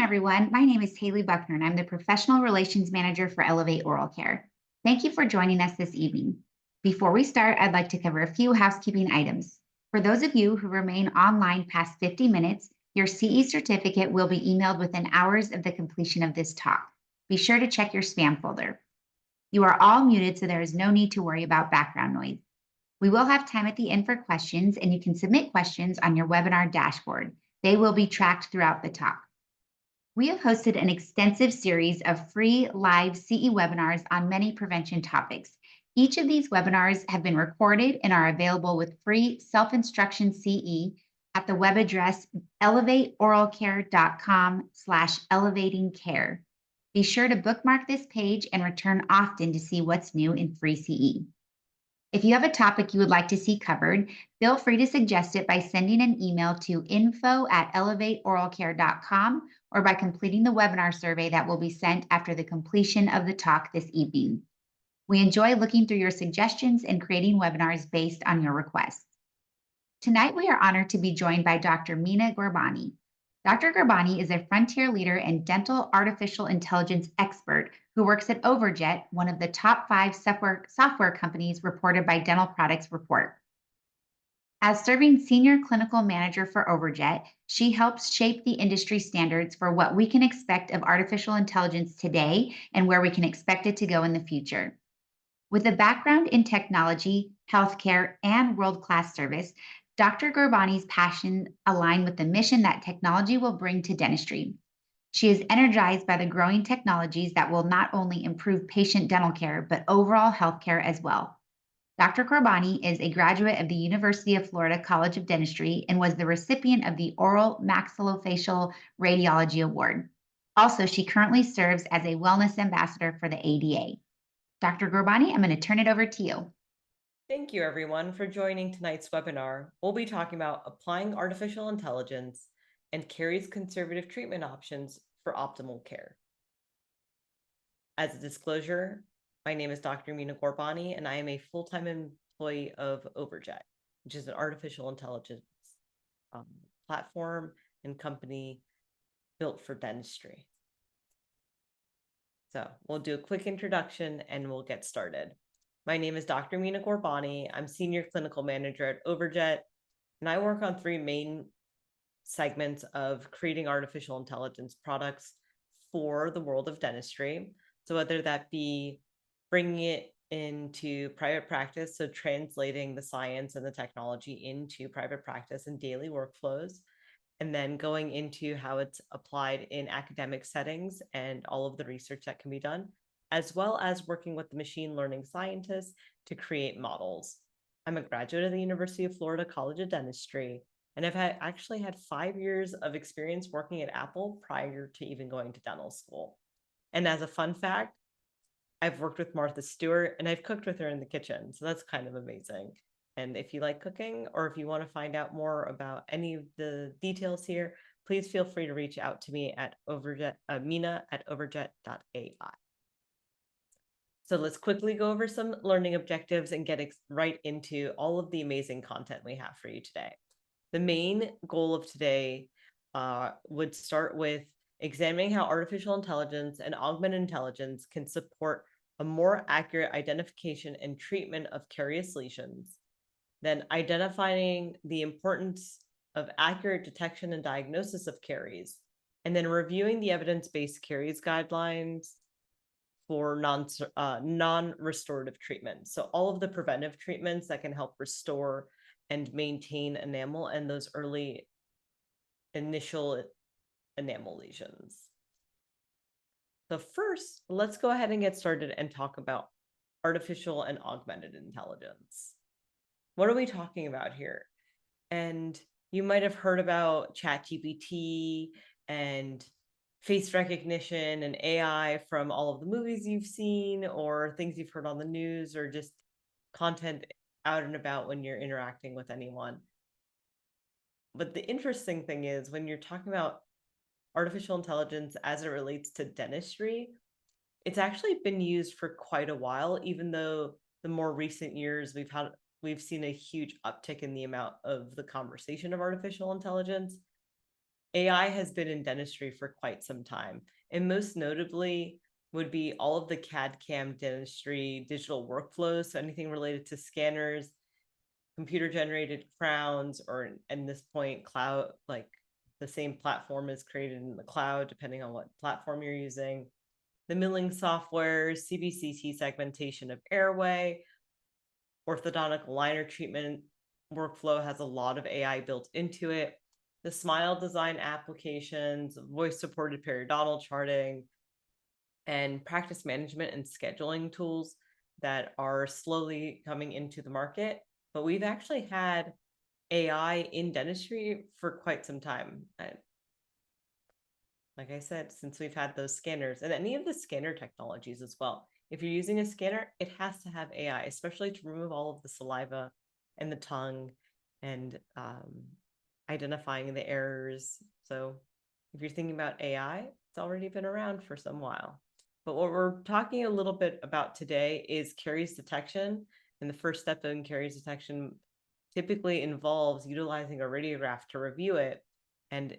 everyone. My name is Haley Buckner, and I'm the Professional Relations Manager for Elevate Oral Care. Thank you for joining us this evening. Before we start, I'd like to cover a few housekeeping items. For those of you who remain online past 50 minutes, your CE certificate will be emailed within hours of the completion of this talk. Be sure to check your spam folder. You are all muted, so there is no need to worry about background noise. We will have time at the end for questions, and you can submit questions on your webinar dashboard. They will be tracked throughout the talk. We have hosted an extensive series of free live CE webinars on many prevention topics. Each of these webinars have been recorded and are available with free self-instruction CE at the web address elevateoralcare.com/elevatingcare. Be sure to bookmark this page and return often to see what's new in free CE. If you have a topic you would like to see covered, feel free to suggest it by sending an email to info@elevateoralcare.com or by completing the webinar survey that will be sent after the completion of the talk this evening. We enjoy looking through your suggestions and creating webinars based on your requests. Tonight, we are honored to be joined by Dr. Meena Gorbani. Dr. Gorbani is a frontier leader and dental artificial intelligence expert who works at Overjet, one of the top 5 software companies reported by Dental Products Report. As serving senior clinical manager for Overjet, she helps shape the industry standards for what we can expect of artificial intelligence today and where we can expect it to go in the future. With a background in technology, healthcare, and world-class service, Dr. Gorbani's passion align with the mission that technology will bring to dentistry. She is energized by the growing technologies that will not only improve patient dental care, but overall healthcare as well. Dr. Gorbani is a graduate of the University of Florida College of Dentistry and was the recipient of the Oral Maxillofacial Radiology Award. Also, she currently serves as a wellness ambassador for the ADA. Dr. Gorbani, I'm going to turn it over to you. Thank you, everyone, for joining tonight's webinar. We'll be talking about applying artificial intelligence and caries conservative treatment options for optimal care. As a disclosure, my name is Dr. Meena Gorbani, and I am a full-time employee of Overjet, which is an artificial intelligence platform and company built for dentistry. So we'll do a quick introduction and we'll get started. My name is Dr. Meena Gorbani. I'm Senior Clinical Manager at Overjet, and I work on 3 main segments of creating artificial intelligence products for the world of dentistry. So whether that be bringing it into private practice, so translating the science and the technology into private practice and daily workflows, and then going into how it's applied in academic settings and all of the research that can be done, as well as working with the machine learning scientists to create models. I'm a graduate of the University of Florida College of Dentistry, and I've actually had 5 years of experience working at Apple prior to even going to dental school. And as a fun fact, I've worked with Martha Stewart and I've cooked with her in the kitchen. So that's kind of amazing. And if you like cooking, or if you want to find out more about any of the details here, please feel free to reach out to me at Meena@overjet.ai. So let's quickly go over some learning objectives and get right into all of the amazing content we have for you today. The main goal of today would start with examining how artificial intelligence and augmented intelligence can support a more accurate identification and treatment of carious lesions, then identifying the importance of accurate detection and diagnosis of caries, and then reviewing the evidence-based caries guidelines for non-restorative treatments. So all of the preventive treatments that can help restore and maintain enamel and those early initial enamel lesions. So first, let's go ahead and get started and talk about artificial and augmented intelligence. What are we talking about here? And you might have heard about ChatGPT and face recognition and AI from all of the movies you've seen, or things you've heard on the news, or just content out and about when you're interacting with anyone. But the interesting thing is, when you're talking about artificial intelligence as it relates to dentistry, it's actually been used for quite a while, even though the more recent years we've seen a huge uptick in the amount of the conversation of artificial intelligence. AI has been in dentistry for quite some time, and most notably would be all of the CAD/CAM dentistry digital workflows, so anything related to scanners, computer-generated crowns, or at this point, cloud, like the same platform is created in the cloud, depending on what platform you're using. The milling software, CBCT segmentation of airway, orthodontic liner treatment workflow has a lot of AI built into it. The smile design applications, voice supported periodontal charting, and practice management and scheduling tools that are slowly coming into the market. But we've actually had AI in dentistry for quite some time. Like I said, since we've had those scanners and any of the scanner technologies as well. If you're using a scanner, it has to have AI, especially to remove all of the saliva and the tongue and identifying the errors. So if you're thinking about AI, it's already been around for some while. But what we're talking a little bit about today is caries detection. And the first step in caries detection typically involves utilizing a radiograph to review it, and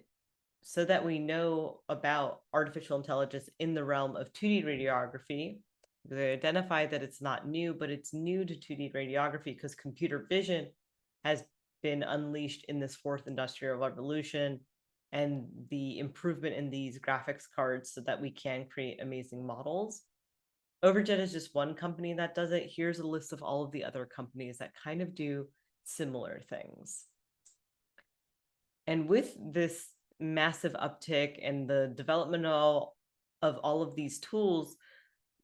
so that we know about artificial intelligence in the realm of 2D radiography. They identify that it's not new, but it's new to 2D radiography because computer vision has been unleashed in this fourth industrial revolution and the improvement in these graphics cards so that we can create amazing models. Overjet is just one company that does it. Here's a list of all of the other companies that kind of do similar things. And with this massive uptick and the development of all of these tools,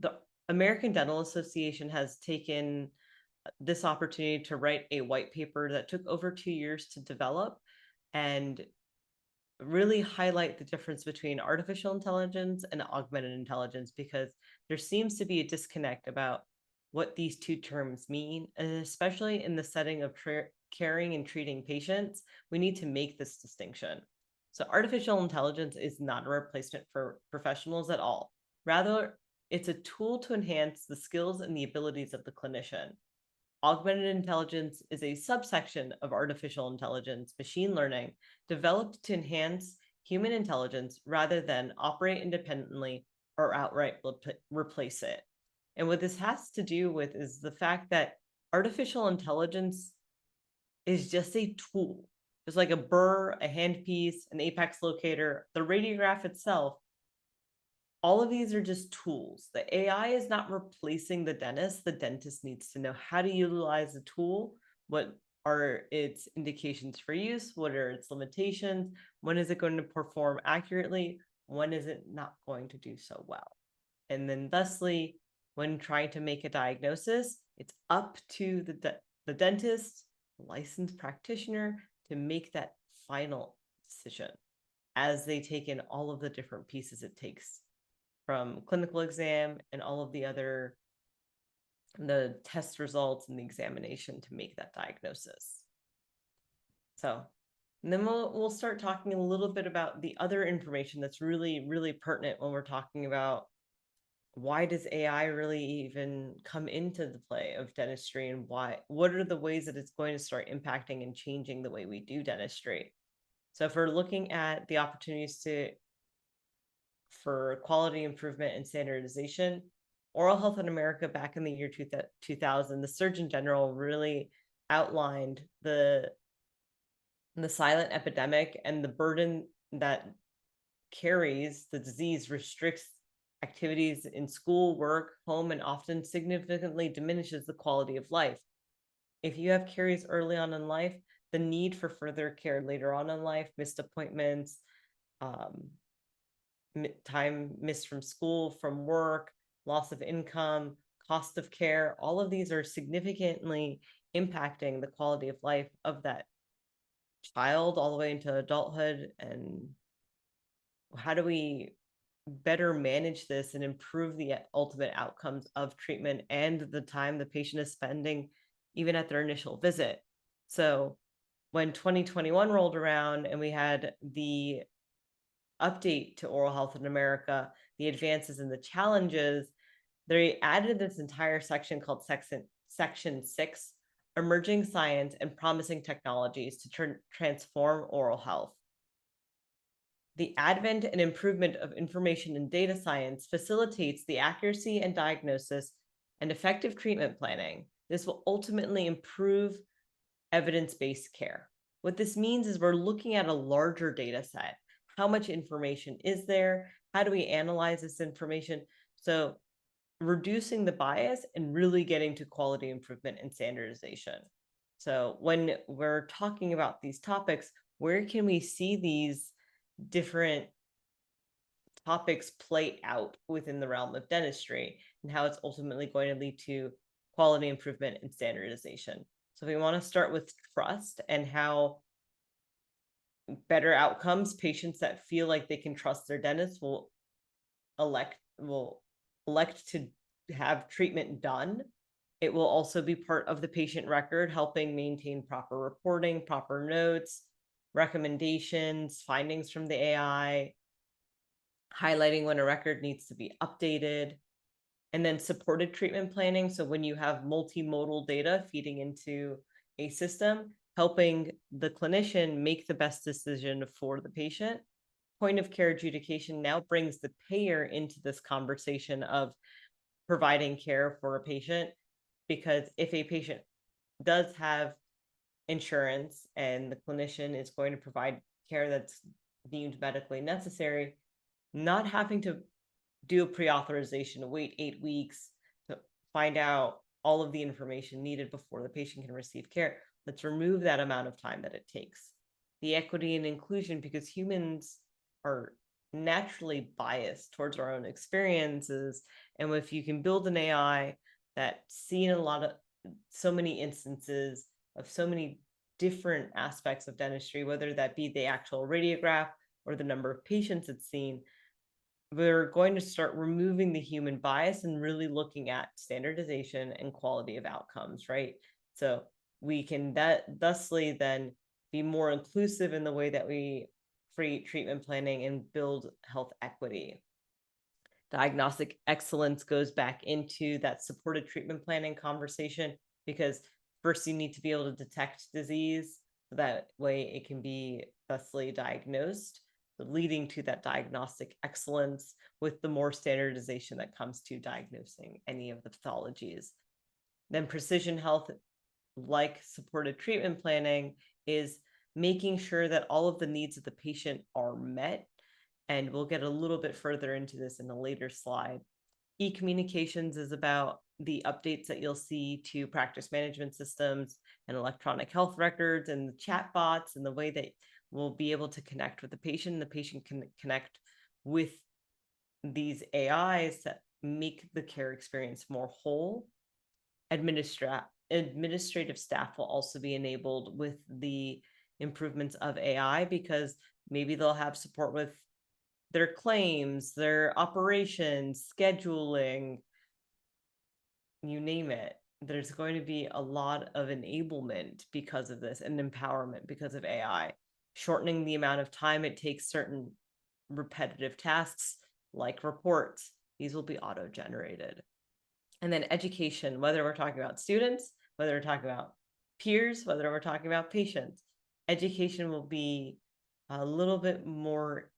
the American Dental Association has taken this opportunity to write a white paper that took over 2 years to develop and really highlight the difference between artificial intelligence and augmented intelligence, because there seems to be a disconnect about what these two terms mean, and especially in the setting of caring and treating patients, we need to make this distinction. So artificial intelligence is not a replacement for professionals at all. Rather, it's a tool to enhance the skills and the abilities of the clinician. Augmented intelligence is a subsection of artificial intelligence, machine learning, developed to enhance human intelligence rather than operate independently or outright replace it. And what this has to do with is the fact that artificial intelligence is just a tool, just like a burr, a handpiece, an apex locator, the radiograph itself. All of these are just tools. The AI is not replacing the dentist. The dentist needs to know how to utilize the tool. What are its indications for use? What are its limitations? When is it going to perform accurately? When is it not going to do so well? And then thusly, when trying to make a diagnosis, it's up to the dentist, licensed practitioner, to make that final decision as they take in all of the different pieces it takes from clinical exam and all of the test results and the examination to make that diagnosis. So, and then we'll start talking a little bit about the other information that's really, really pertinent when we're talking about why does AI really even come into the play of dentistry, and what are the ways that it's going to start impacting and changing the way we do dentistry. So if we're looking at the opportunities for quality improvement and standardization, Oral Health in America back in the year 2000, the Surgeon General really outlined the silent epidemic and the burden that caries, the disease, restricts activities in school, work, home, and often significantly diminishes the quality of life. If you have caries early on in life, the need for further care later on in life, missed appointments, time missed from school, from work, loss of income, cost of care, all of these are significantly impacting the quality of life of that child all the way into adulthood. And how do we better manage this and improve the ultimate outcomes of treatment and the time the patient is spending even at their initial visit? So when 2021 rolled around and we had the update to Oral Health in America, the advances and the challenges, they added this entire section called section 6, emerging science and promising technologies to transform oral health. The advent and improvement of information and data science facilitates the accuracy and diagnosis and effective treatment planning. This will ultimately improve evidence-based care. What this means is we're looking at a larger data set. How much information is there? How do we analyze this information? So reducing the bias and really getting to quality improvement and standardization. So when we're talking about these topics, where can we see these different topics play out within the realm of dentistry and how it's ultimately going to lead to quality improvement and standardization? So we want to start with trust and how better outcomes, patients that feel like they can trust their dentist will elect to have treatment done. It will also be part of the patient record, helping maintain proper reporting, proper notes, recommendations, findings from the AI, highlighting when a record needs to be updated, and then supported treatment planning. So when you have multimodal data feeding into a system, helping the clinician make the best decision for the patient. Point of care adjudication now brings the payer into this conversation of providing care for a patient, because if a patient does have insurance and the clinician is going to provide care that's deemed medically necessary, not having to do a pre-authorization, wait 8 weeks to find out all of the information needed before the patient can receive care. Let's remove that amount of time that it takes. The equity and inclusion, because humans are naturally biased towards our own experiences. And if you can build an AI that's seen so many instances of so many different aspects of dentistry, whether that be the actual radiograph or the number of patients it's seen, we're going to start removing the human bias and really looking at standardization and quality of outcomes, right? So we can thusly then be more inclusive in the way that we create treatment planning and build health equity. Diagnostic excellence goes back into that supported treatment planning conversation, because first you need to be able to detect disease, so that way it can be thusly diagnosed, leading to that diagnostic excellence with the more standardization that comes to diagnosing any of the pathologies. Then precision health, like supported treatment planning, is making sure that all of the needs of the patient are met. And we'll get a little bit further into this in a later slide. E-communications is about the updates that you'll see to practice management systems and electronic health records and the chat bots, and the way that we'll be able to connect with the patient. The patient can connect with these AIs that make the care experience more whole. Administrative staff will also be enabled with the improvements of AI, because maybe they'll have support with their claims, their operations, scheduling, you name it. There's going to be a lot of enablement because of this, and empowerment because of AI, shortening the amount of time it takes certain repetitive tasks like reports. These will be auto-generated. And then education, whether we're talking about students, whether we're talking about peers, whether we're talking about patients, education will be a little bit more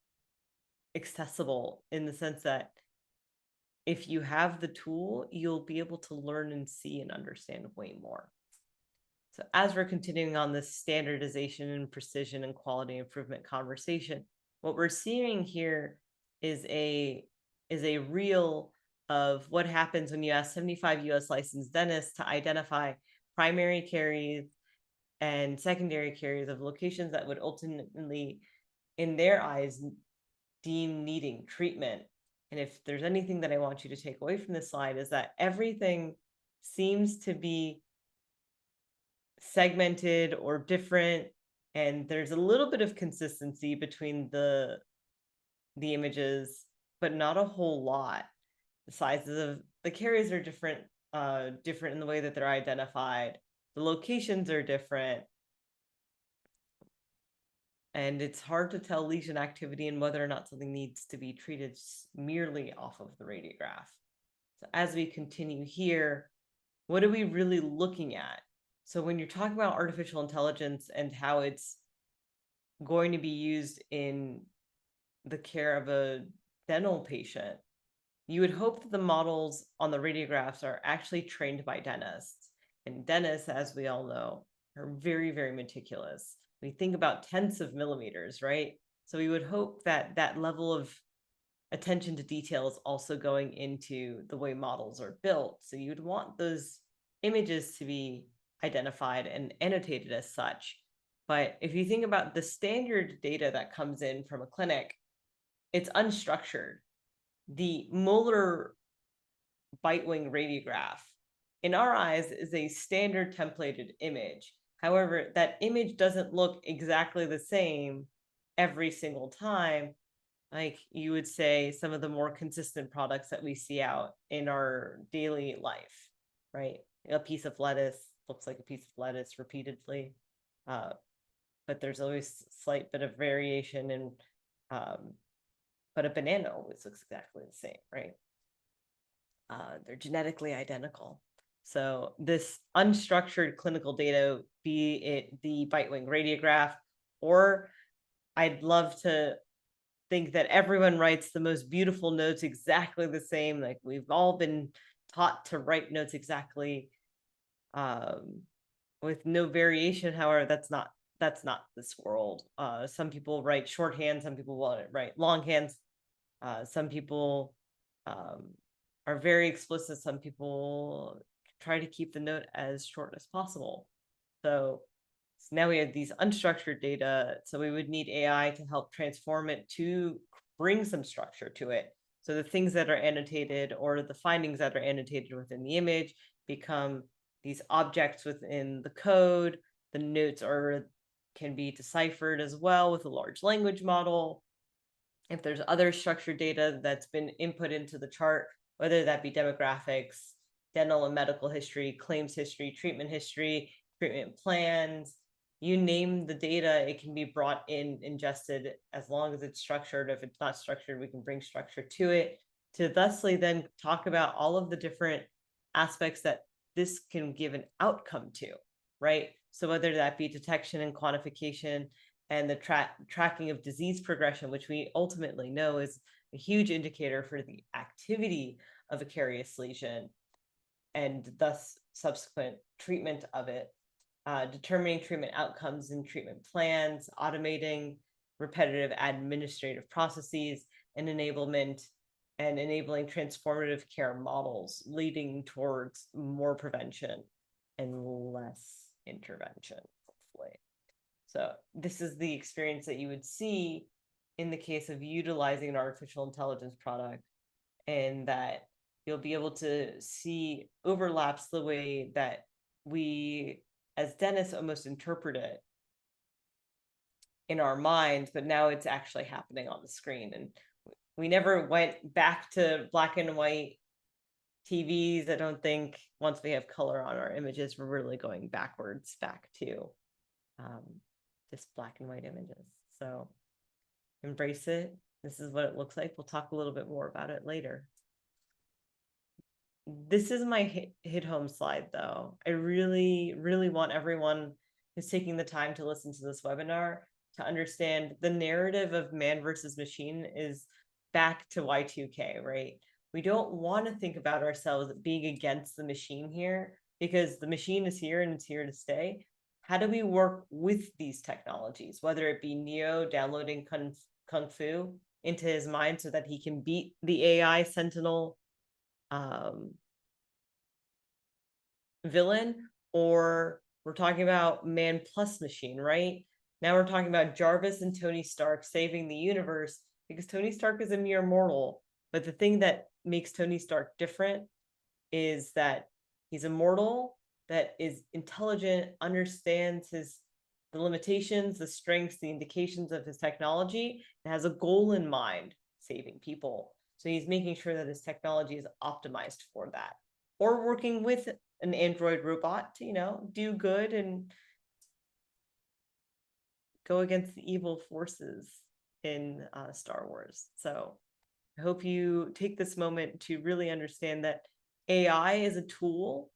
accessible, in the sense that if you have the tool, you'll be able to learn and see and understand way more. So as we're continuing on this standardization and precision and quality improvement conversation, what we're seeing here is a reel of what happens when you ask 75 US licensed dentists to identify primary caries and secondary caries of locations that would ultimately, in their eyes, deem needing treatment. And if there's anything that I want you to take away from this slide, is that everything seems to be segmented or different, and there's a little bit of consistency between the images, but not a whole lot. The sizes of the caries are different in the way that they're identified. The locations are different. And it's hard to tell lesion activity and whether or not something needs to be treated merely off of the radiograph. So as we continue here, what are we really looking at? So when you're talking about artificial intelligence and how it's going to be used in the care of a dental patient, you would hope that the models on the radiographs are actually trained by dentists. And dentists, as we all know, are very, very meticulous. We think about tenths of millimeters, right? So we would hope that that level of attention to detail is also going into the way models are built. So you would want those images to be identified and annotated as such. But if you think about the standard data that comes in from a clinic, it's unstructured. The molar bite wing radiograph, in our eyes, is a standard templated image. However, that image doesn't look exactly the same every single time. Like you would say, some of the more consistent products that we see out in our daily life, right? A piece of lettuce looks like a piece of lettuce repeatedly, but there's always a slight bit of variation, and but a banana always looks exactly the same, right? They're genetically identical. So this unstructured clinical data, be it the bite wing radiograph, or I'd love to think that everyone writes the most beautiful notes exactly the same. Like we've all been taught to write notes exactly, with no variation. However, that's not this world. Some people write shorthand, some people write longhand. Some people are very explicit. Some people try to keep the note as short as possible. So now we have these unstructured data. So we would need AI to help transform it to bring some structure to it. So the things that are annotated or the findings that are annotated within the image become these objects within the code. The notes can be deciphered as well with a large language model. If there's other structured data that's been input into the chart, whether that be demographics, dental and medical history, claims history, treatment plans, you name the data, it can be brought in, ingested, as long as it's structured. If it's not structured, we can bring structure to it to thusly then talk about all of the different aspects that this can give an outcome to, right? So whether that be detection and quantification, and the tracking of disease progression, which we ultimately know is a huge indicator for the activity of a carious lesion and thus subsequent treatment of it, determining treatment outcomes and treatment plans, automating repetitive administrative processes, and enabling transformative care models, leading towards more prevention and less intervention, hopefully. So this is the experience that you would see in the case of utilizing an artificial intelligence product, and that you'll be able to see overlaps the way that we as dentists almost interpret it in our minds, but now it's actually happening on the screen. And we never went back to black and white TVs. I don't think once we have color on our images, we're really going backwards back to just black and white images. So embrace it. This is what it looks like. We'll talk a little bit more about it later. This is my hit home slide, though. I really, really want everyone who's taking the time to listen to this webinar to understand the narrative of man versus machine is back to Y2K, right? We don't want to think about ourselves being against the machine here, because the machine is here and it's here to stay. How do we work with these technologies, whether it be Neo downloading Kung Fu into his mind so that he can beat the AI Sentinel villain, or we're talking about man plus machine, right? Now we're talking about Jarvis and Tony Stark saving the universe, because Tony Stark is a mere mortal. But the thing that makes Tony Stark different is that he's a mortal that is intelligent, understands the limitations, the strengths, the indications of his technology, and has a goal in mind, saving people. So he's making sure that his technology is optimized for that, or working with an android robot to, do good and go against the evil forces in Star Wars. So I hope you take this moment to really understand that AI is a tool,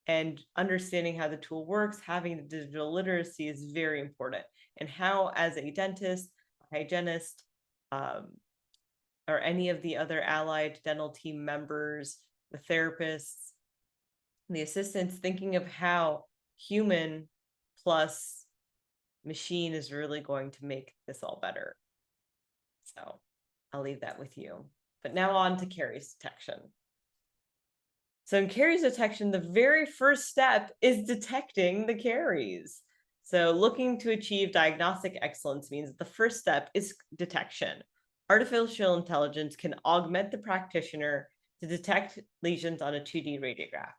and understanding how the tool works, having the digital literacy is very important. And how, as a dentist, a hygienist, or any of the other allied dental team members, the therapists, the assistants, thinking of how human plus machine is really going to make this all better. So I'll leave that with you. But now on to caries detection. So in caries detection, the very first step is detecting the caries. So looking to achieve diagnostic excellence means the first step is detection. Artificial intelligence can augment the practitioner to detect lesions on a 2D radiograph.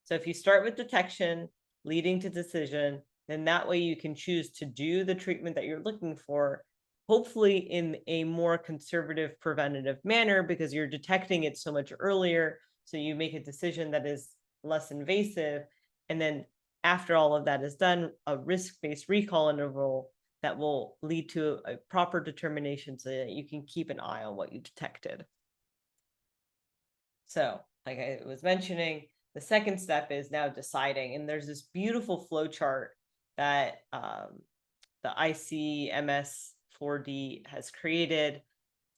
So if you start with detection, leading to decision, then that way you can choose to do the treatment that you're looking for, hopefully in a more conservative preventative manner, because you're detecting it so much earlier. So you make a decision that is less invasive. And then after all of that is done, a risk-based recall interval that will lead to a proper determination so that you can keep an eye on what you detected. So like I was mentioning, the second step is now deciding, and there's this beautiful flow chart that the ICMS 4D has created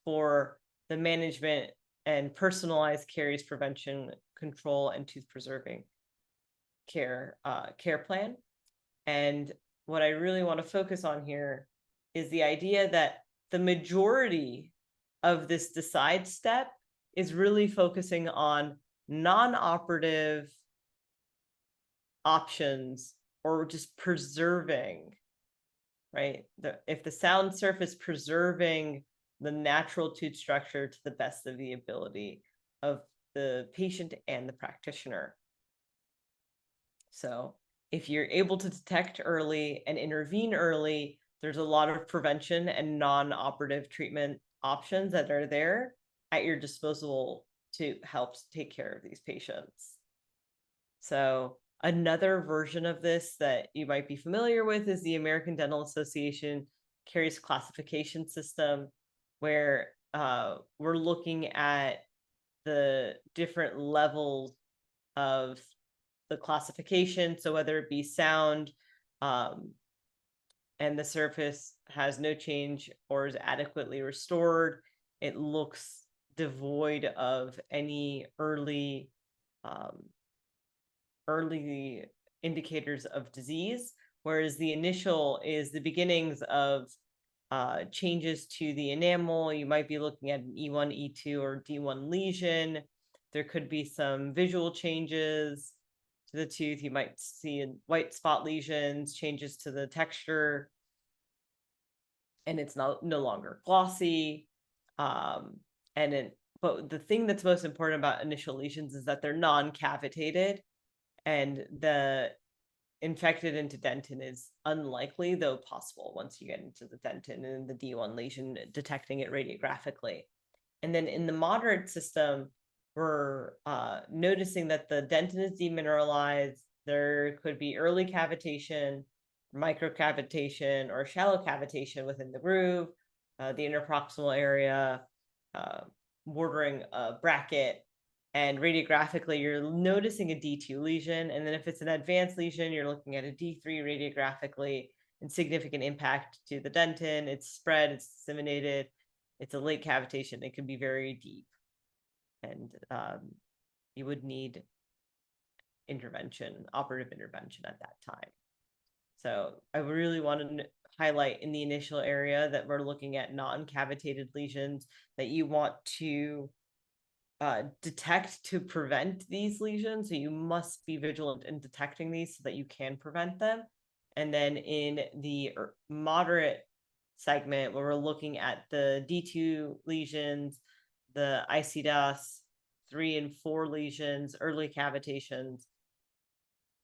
for the management and personalized caries prevention, control, and tooth preserving care plan. And what I really want to focus on here is the idea that the majority of this decide step is really focusing on non-operative options or just preserving, right? If the sound surface preserving the natural tooth structure to the best of the ability of the patient and the practitioner. So if you're able to detect early and intervene early, there's a lot of prevention and non-operative treatment options that are there at your disposal to help take care of these patients. So another version of this that you might be familiar with is the American Dental Association Caries classification system, where we're looking at the different levels of the classification. So whether it be sound and the surface has no change or is adequately restored, it looks devoid of any early indicators of disease, whereas the initial is the beginnings of changes to the enamel. You might be looking at an E1, E2, or D1 lesion. There could be some visual changes to the tooth. You might see white spot lesions, changes to the texture, and it's no longer glossy. But the thing that's most important about initial lesions is that they're non-cavitated, and the infected into dentin is unlikely, though possible once you get into the dentin and the D1 lesion, detecting it radiographically. And then in the moderate system, we're noticing that the dentin is demineralized. There could be early cavitation, microcavitation, or shallow cavitation within the groove, the interproximal area, bordering a bracket. And radiographically, you're noticing a D2 lesion. And then if it's an advanced lesion, you're looking at a D3 radiographically, and significant impact to the dentin. It's spread, it's disseminated, it's a late cavitation. It can be very deep. And you would need intervention, operative intervention at that time. So I really want to highlight in the initial area that we're looking at non-cavitated lesions, that you want to detect to prevent these lesions. So you must be vigilant in detecting these so that you can prevent them. And then in the moderate segment, where we're looking at the D2 lesions, the ICDAS 3 and 4 lesions, early cavitations,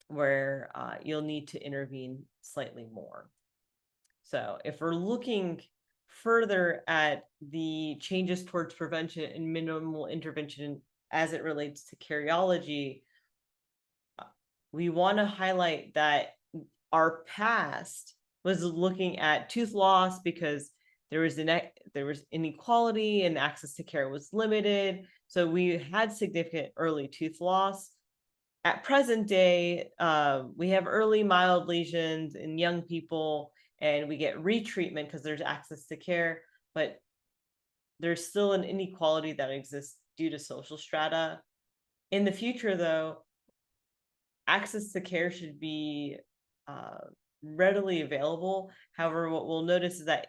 where you'll need to intervene slightly more. So if we're looking further at the changes towards prevention and minimal intervention as it relates to cariology, we want to highlight that our past was looking at tooth loss because there was inequality and access to care was limited. So we had significant early tooth loss. At present day, we have early mild lesions in young people, and we get retreatment because there's access to care. But there's still an inequality that exists due to social strata. In the future, though, access to care should be uh, readily available. However, what we'll notice is that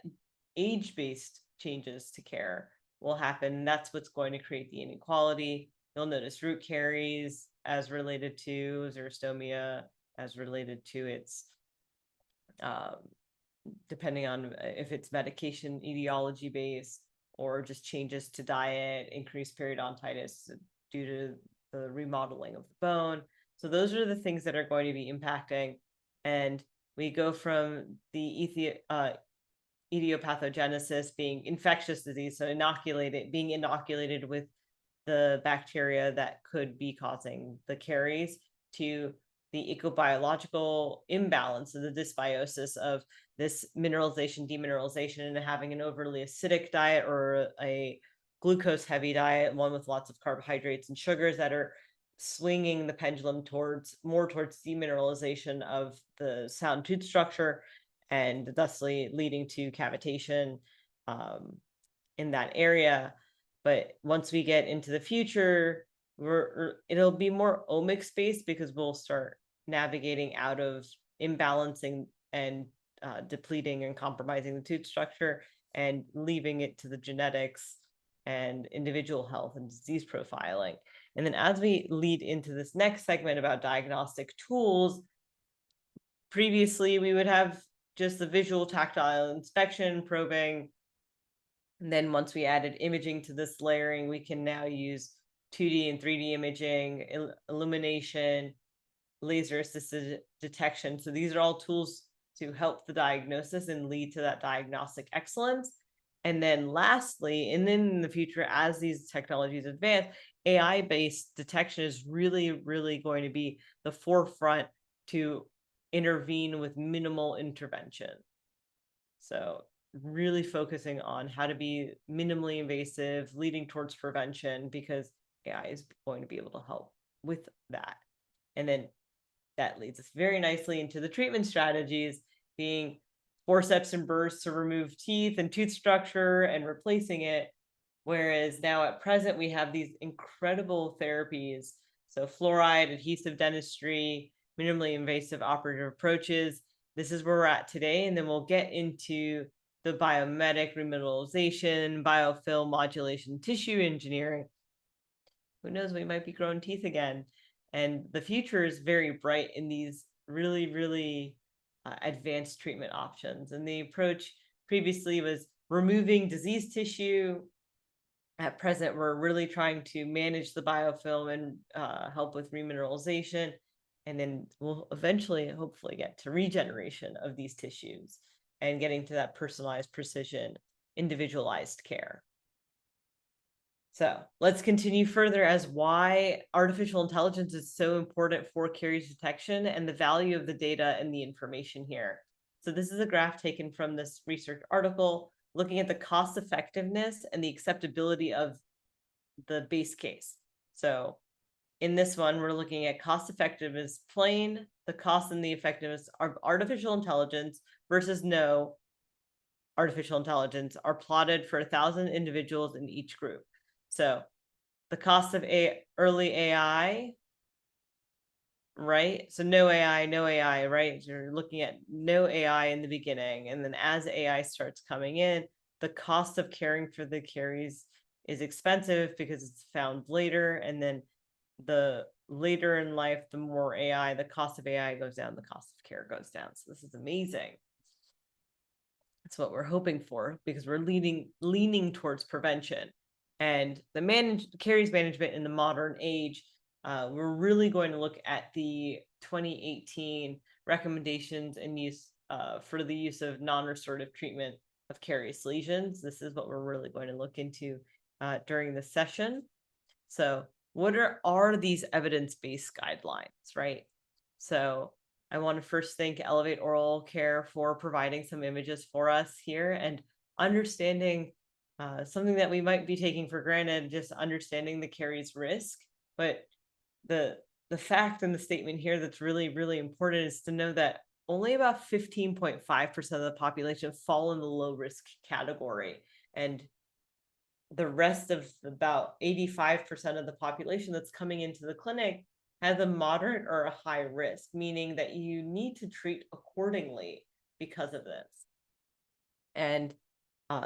age-based changes to care will happen. That's what's going to create the inequality. You'll notice root caries as related to xerostomia, as related to its, um, depending on if it's medication etiology based or just changes to diet, increased periodontitis due to the remodeling of the bone. So those are the things that are going to be impacting. And we go from the etiopathogenesis being infectious disease, so being inoculated with the bacteria that could be causing the caries, to the ecobiological imbalance of the dysbiosis of this mineralization, demineralization, and having an overly acidic diet or a glucose heavy diet, one with lots of carbohydrates and sugars that are swinging the pendulum more towards demineralization of the sound tooth structure and thusly leading to cavitation in that area. But once we get into the future, it'll be more omics based because we'll start navigating out of imbalancing and depleting and compromising the tooth structure and leaving it to the genetics and individual health and disease profiling. And then as we lead into this next segment about diagnostic tools, previously we would have just the visual tactile inspection, probing. And then once we added imaging to this layering, we can now use 2D and 3D imaging, illumination, laser assisted detection. So these are all tools to help the diagnosis and lead to that diagnostic excellence. And then lastly, and then in the future, as these technologies advance, AI-based detection is really, really going to be the forefront to intervene with minimal intervention. So really focusing on how to be minimally invasive, leading towards prevention, because AI is going to be able to help with that. And then that leads us very nicely into the treatment strategies, being forceps and burrs to remove teeth and tooth structure and replacing it. Whereas now at present, we have these incredible therapies. So fluoride, adhesive dentistry, minimally invasive operative approaches. This is where we're at today. And then we'll get into the biomimetic remineralization, biofilm modulation, tissue engineering. Who knows, we might be growing teeth again. And the future is very bright in these really, really advanced treatment options. And the approach previously was removing diseased tissue. At present, we're really trying to manage the biofilm and help with remineralization. And then we'll eventually, hopefully, get to regeneration of these tissues and getting to that personalized, precision, individualized care. So let's continue further as why artificial intelligence is so important for caries detection and the value of the data and the information here. So this is a graph taken from this research article looking at the cost effectiveness and the acceptability of the base case. So in this one, we're looking at cost effectiveness plain, the cost and the effectiveness of artificial intelligence versus no artificial intelligence are plotted for 1,000 individuals in each group. So the cost of early AI, right? So no AI, right? You're looking at no AI in the beginning. And then as AI starts coming in, the cost of caring for the caries is expensive because it's found later. And then the later in life, the more AI, the cost of AI goes down, the cost of care goes down. So this is amazing. That's what we're hoping for because we're leaning towards prevention. And the caries management in the modern age, we're really going to look at the 2018 recommendations and use for the use of non-restorative treatment of carious lesions. This is what we're really going to look into during the session. So what are these evidence-based guidelines, right? So I want to first thank Elevate Oral Care for providing some images for us here and understanding something that we might be taking for granted, just understanding the caries risk. But the fact in the statement here that's really, really important is to know that only about 15.5% of the population fall in the low risk category. And the rest of about 85% of the population that's coming into the clinic has a moderate or a high risk, meaning that you need to treat accordingly because of this. And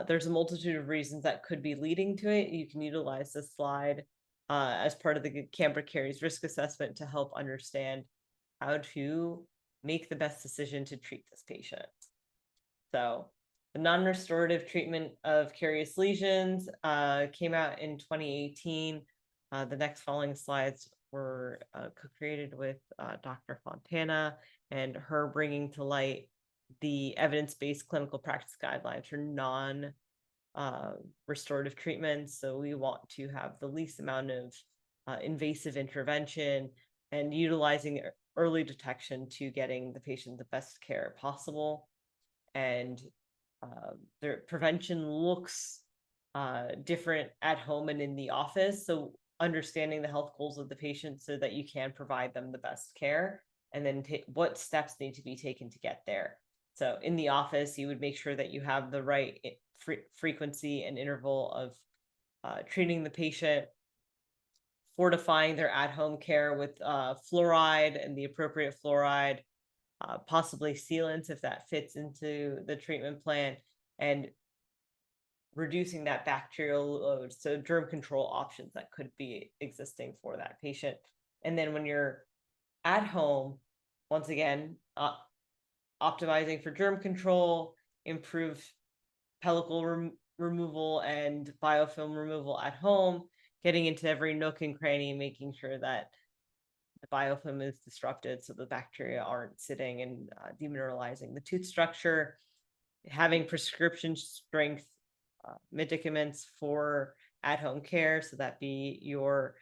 there's a multitude of reasons that could be leading to it. You can utilize this slide as part of the Caries risk assessment to help understand how to make the best decision to treat this patient. So the non-restorative treatment of carious lesions came out in 2018. The next following slides were co-created with Dr. Fontana, and her bringing to light the evidence-based clinical practice guidelines for non-restorative treatments. So we want to have the least amount of invasive intervention and utilizing early detection to getting the patient the best care possible. And their prevention looks different at home and in the office. So understanding the health goals of the patient so that you can provide them the best care, and then what steps need to be taken to get there. So in the office, you would make sure that you have the right frequency and interval of treating the patient, fortifying their at-home care with fluoride and the appropriate fluoride, possibly sealants if that fits into the treatment plan, and reducing that bacterial load. So germ control options that could be existing for that patient. And then when you're at home, once again, optimizing for germ control, improve pellicle removal and biofilm removal at home, getting into every nook and cranny, making sure that the biofilm is disrupted so the bacteria aren't sitting and demineralizing the tooth structure, having prescription strength medicaments for at-home care, so that be your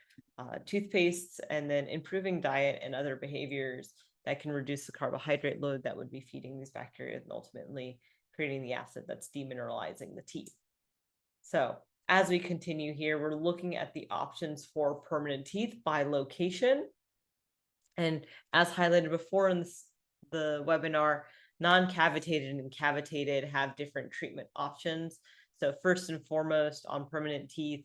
toothpastes, and then improving diet and other behaviors that can reduce the carbohydrate load that would be feeding these bacteria and ultimately creating the acid that's demineralizing the teeth. So as we continue here, we're looking at the options for permanent teeth by location. And as highlighted before in the webinar, non-cavitated and cavitated have different treatment options. So first and foremost, on permanent teeth,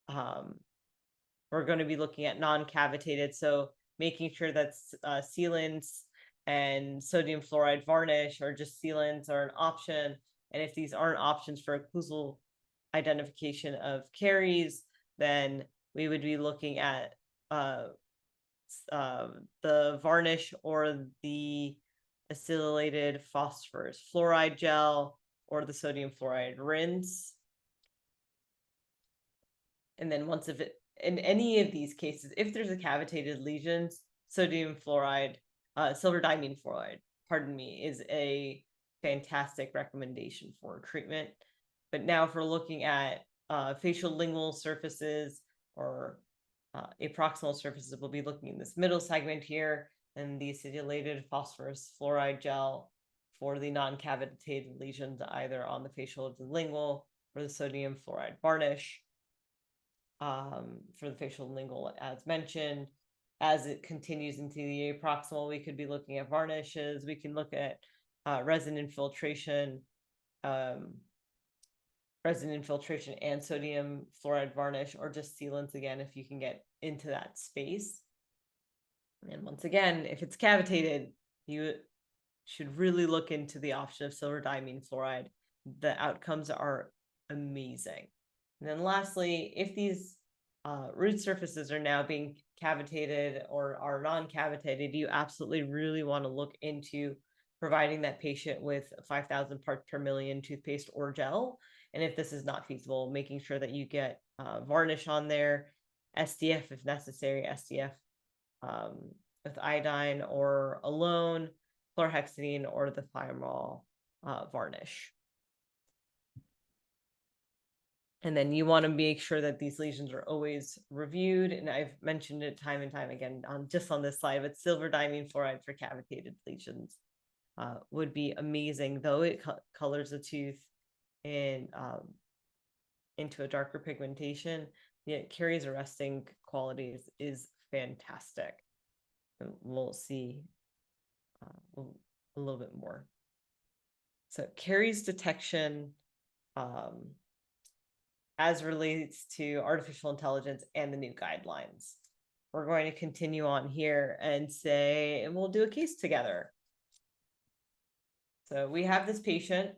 we're going to be looking at non-cavitated. So making sure that sealants and sodium fluoride varnish or just sealants are an option. And if these aren't options for occlusal identification of caries, then we would be looking at the varnish or the acylated phosphorus fluoride gel or the sodium fluoride rinse. And then once if it, in any of these cases, if there's a cavitated lesions, sodium fluoride, silver diamine fluoride, pardon me, is a fantastic recommendation for treatment. But now if we're looking at facial lingual surfaces or aproximal surfaces, we'll be looking in this middle segment here, and the acidulated phosphorus fluoride gel for the non-cavitated lesions, either on the facial or the lingual, or the sodium fluoride varnish for the facial and lingual, as mentioned. As it continues into the aproximal, we could be looking at varnishes. We can look at resin infiltration, and sodium fluoride varnish, or just sealants again, if you can get into that space. And once again, if it's cavitated, you should really look into the option of silver diamine fluoride. The outcomes are amazing. And then lastly, if these root surfaces are now being cavitated or are non-cavitated, you absolutely really want to look into providing that patient with 5,000 parts per million toothpaste or gel. And if this is not feasible, making sure that you get varnish on there, SDF if necessary, SDF with iodine or alone, chlorhexidine, or the thiamol varnish. And then you want to make sure that these lesions are always reviewed. And I've mentioned it time and time again just on this slide, but silver diamine fluoride for cavitated lesions would be amazing, though it colors the tooth in into a darker pigmentation. The caries arresting qualities is fantastic. And we'll see a little bit more. So caries detection as relates to artificial intelligence and the new guidelines. We're going to continue on here and we'll do a case together. So we have this patient.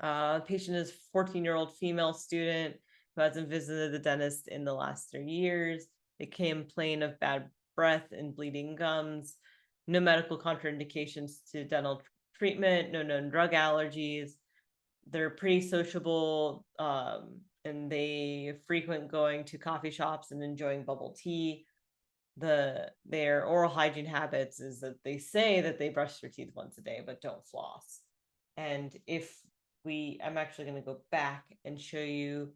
Patient is a 14-year-old female student who hasn't visited the dentist in the last 3 years. They complain of bad breath and bleeding gums, no medical contraindications to dental treatment, no known drug allergies. They're pretty sociable, and they frequent going to coffee shops and enjoying bubble tea. Their oral hygiene habits is that they say that they brush their teeth once a day, but don't floss. And I'm actually going to go back and show you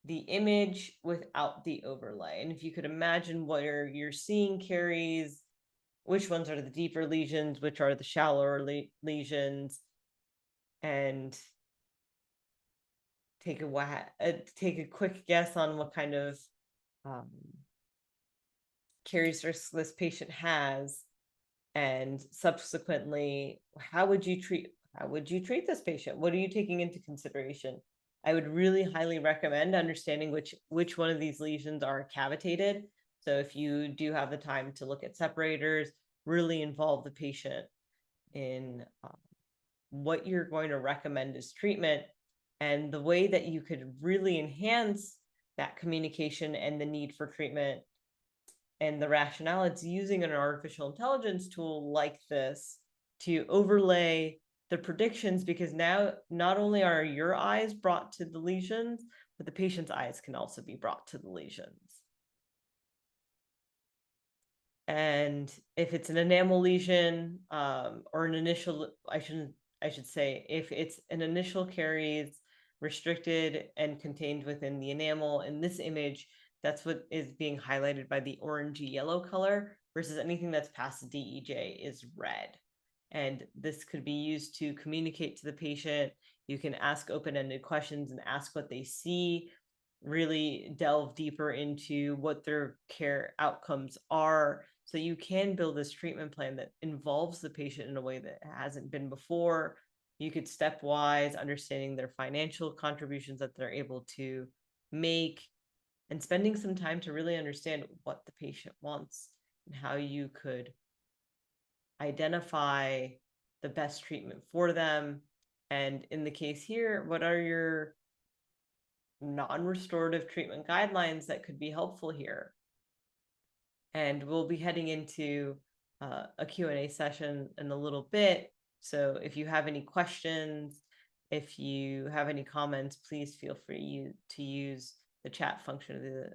the image without the overlay. And if you could imagine where you're seeing caries, which ones are the deeper lesions, which are the shallower lesions, and take a quick guess on what kind of caries this patient has, and subsequently, how would you treat this patient? What are you taking into consideration? I would really highly recommend understanding which one of these lesions are cavitated. So if you do have the time to look at separators, really involve the patient in what you're going to recommend as treatment, and the way that you could really enhance that communication and the need for treatment and the rationale. It's using an artificial intelligence tool like this to overlay the predictions, because now not only are your eyes brought to the lesions, but the patient's eyes can also be brought to the lesions. And if it's an enamel lesion, or an initial, I should say, if it's an initial caries restricted and contained within the enamel, in this image, that's what is being highlighted by the orangey yellow color, versus anything that's past the DEJ is red. And this could be used to communicate to the patient. You can ask open-ended questions and ask what they see, really delve deeper into what their care outcomes are, so you can build this treatment plan that involves the patient in a way that hasn't been before. You could stepwise understanding their financial contributions that they're able to make, and spending some time to really understand what the patient wants and how you could identify the best treatment for them. And in the case here, what are your non-restorative treatment guidelines that could be helpful here? And we'll be heading into a Q&A session in a little bit. So if you have any questions, if you have any comments, please feel free to use the chat function,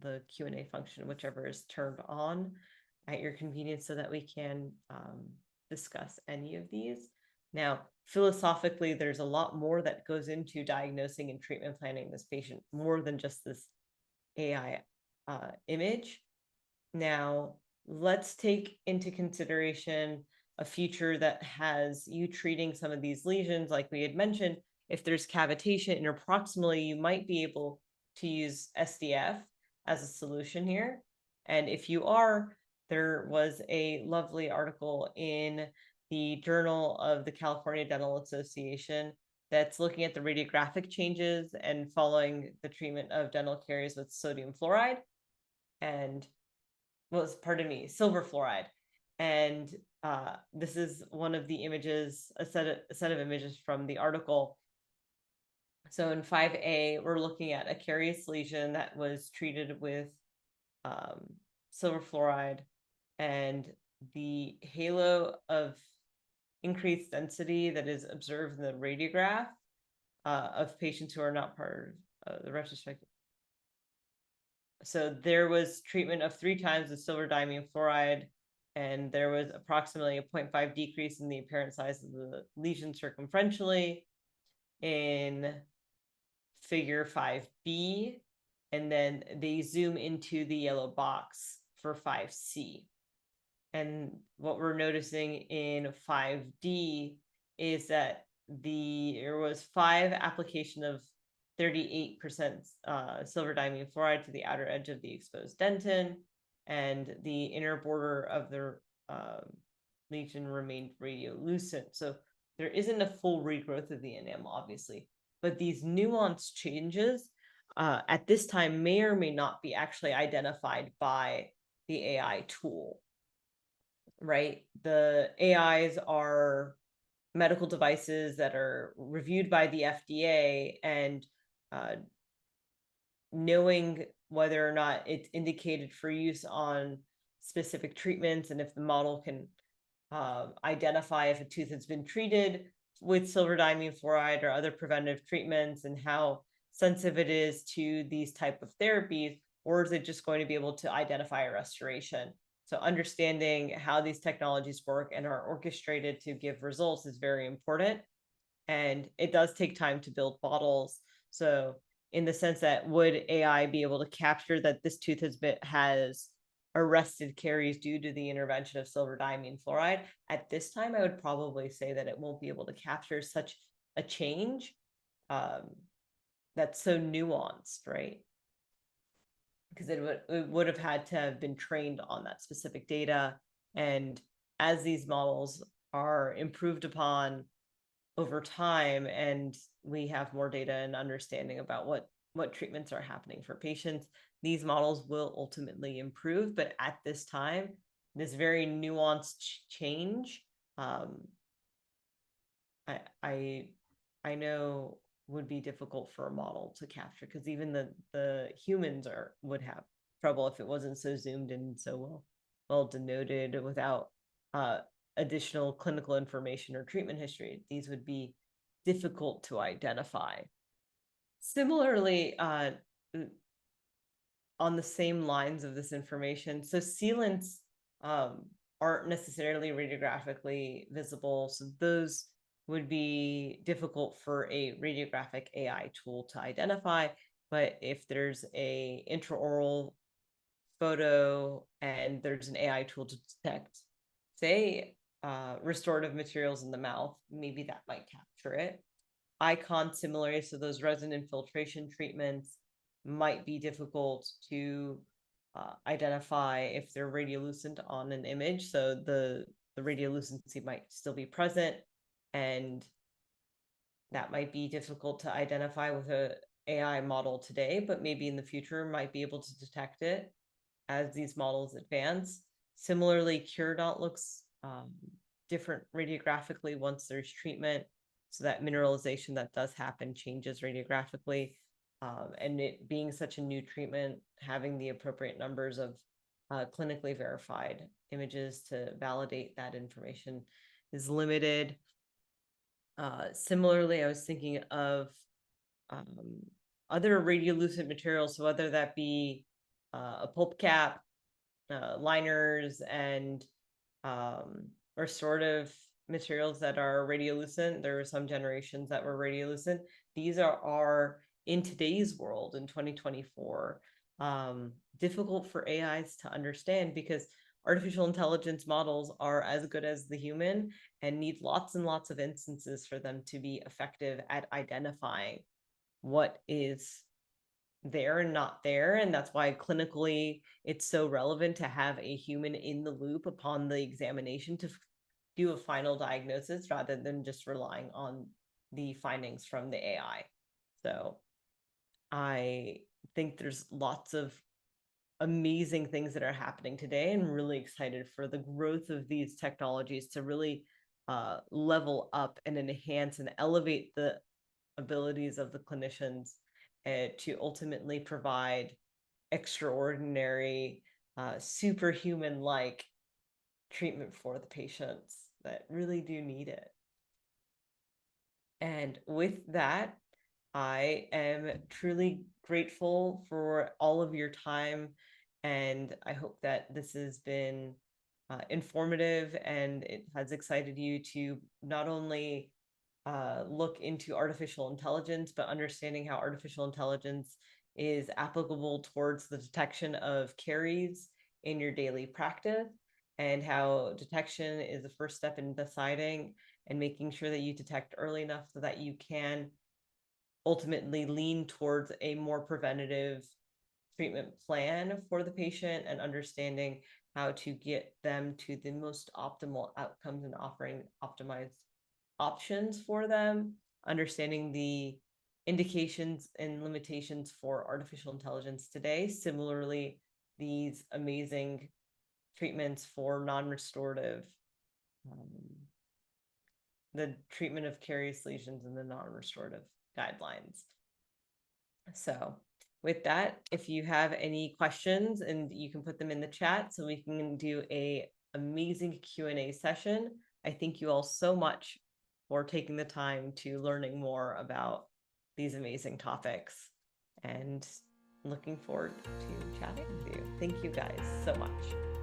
the Q&A function, whichever is turned on at your convenience, so that we can discuss any of these. Now, philosophically, there's a lot more that goes into diagnosing and treatment planning this patient, more than just this AI image. Now, let's take into consideration a future that has you treating some of these lesions, like we had mentioned. If there's cavitation interproximally, you might be able to use SDF as a solution here. And if you are, there was a lovely article in the Journal of the California Dental Association that's looking at the radiographic changes and following the treatment of dental caries with sodium fluoride and pardon me, silver fluoride. And this is one of the images, a set of images from the article. So in 5A, we're looking at a carious lesion that was treated with silver fluoride, and the halo of increased density that is observed in the radiograph of patients who are not part of the retrospective. So there was treatment of 3 times with silver diamine fluoride, and there was approximately a 0.5 decrease in the apparent size of the lesion circumferentially in figure 5B. And then they zoom into the yellow box for 5C. And what we're noticing in 5D is that there was 5 application of 38% silver diamine fluoride to the outer edge of the exposed dentin, and the inner border of the lesion remained radiolucent. So there isn't a full regrowth of the enamel, obviously, but these nuanced changes at this time may or may not be actually identified by the AI tool, right? The AIs are medical devices that are reviewed by the FDA, and knowing whether or not it's indicated for use on specific treatments, and if the model can identify if a tooth has been treated with silver diamine fluoride or other preventive treatments, and how sensitive it is to these type of therapies, or is it just going to be able to identify a restoration? So understanding how these technologies work and are orchestrated to give results is very important. And it does take time to build models. So in the sense that, would AI be able to capture that this tooth has arrested caries due to the intervention of silver diamine fluoride? At this time, I would probably say that it won't be able to capture such a change that's so nuanced, right? Because it would have had to have been trained on that specific data. And as these models are improved upon over time, and we have more data and understanding about what treatments are happening for patients, these models will ultimately improve. But at this time, this very nuanced change, I know would be difficult for a model to capture, because even the humans would have trouble if it wasn't so zoomed in, so well denoted, without additional clinical information or treatment history. These would be difficult to identify. Similarly, on the same lines of this information, so sealants aren't necessarily radiographically visible, so those would be difficult for a radiographic AI tool to identify. But if there's a intraoral photo and there's an AI tool to detect, say, restorative materials in the mouth, maybe that might capture it. Icon similarly, so those resin infiltration treatments might be difficult to identify if they're radiolucent on an image. So the radiolucency might still be present, and that might be difficult to identify with a AI model today, but maybe in the future might be able to detect it as these models advance. Similarly, Curodont looks different radiographically once there's treatment. So that mineralization that does happen changes radiographically. And it being such a new treatment, having the appropriate numbers of clinically verified images to validate that information is limited. Similarly, I was thinking of other radiolucent materials, so whether that be a pulp cap, liners, and restorative materials that are radiolucent. There were some generations that were radiolucent. These are in today's world, in 2024, difficult for AIs to understand, because artificial intelligence models are as good as the human and need lots and lots of instances for them to be effective at identifying what is there and not there. And that's why clinically it's so relevant to have a human in the loop upon the examination to do a final diagnosis, rather than just relying on the findings from the AI. So I think there's lots of amazing things that are happening today, and really excited for the growth of these technologies to really level up and enhance and elevate the abilities of the clinicians to ultimately provide extraordinary, superhuman-like treatment for the patients that really do need it. And with that, I am truly grateful for all of your time, and I hope that this has been informative, and it has excited you to not only look into artificial intelligence, but understanding how artificial intelligence is applicable towards the detection of caries in your daily practice, and how detection is the first step in deciding and making sure that you detect early enough so that you can ultimately lean towards a more preventative treatment plan for the patient, and understanding how to get them to the most optimal outcomes and offering optimized options for them, understanding the indications and limitations for artificial intelligence today. Similarly, these amazing treatments for non-restorative, the treatment of carious lesions in the non-restorative guidelines. So with that, if you have any questions, and you can put them in the chat so we can do a amazing Q&A session. I thank you all so much for taking the time to learning more about these amazing topics, and looking forward to chatting with you. Thank you guys so much.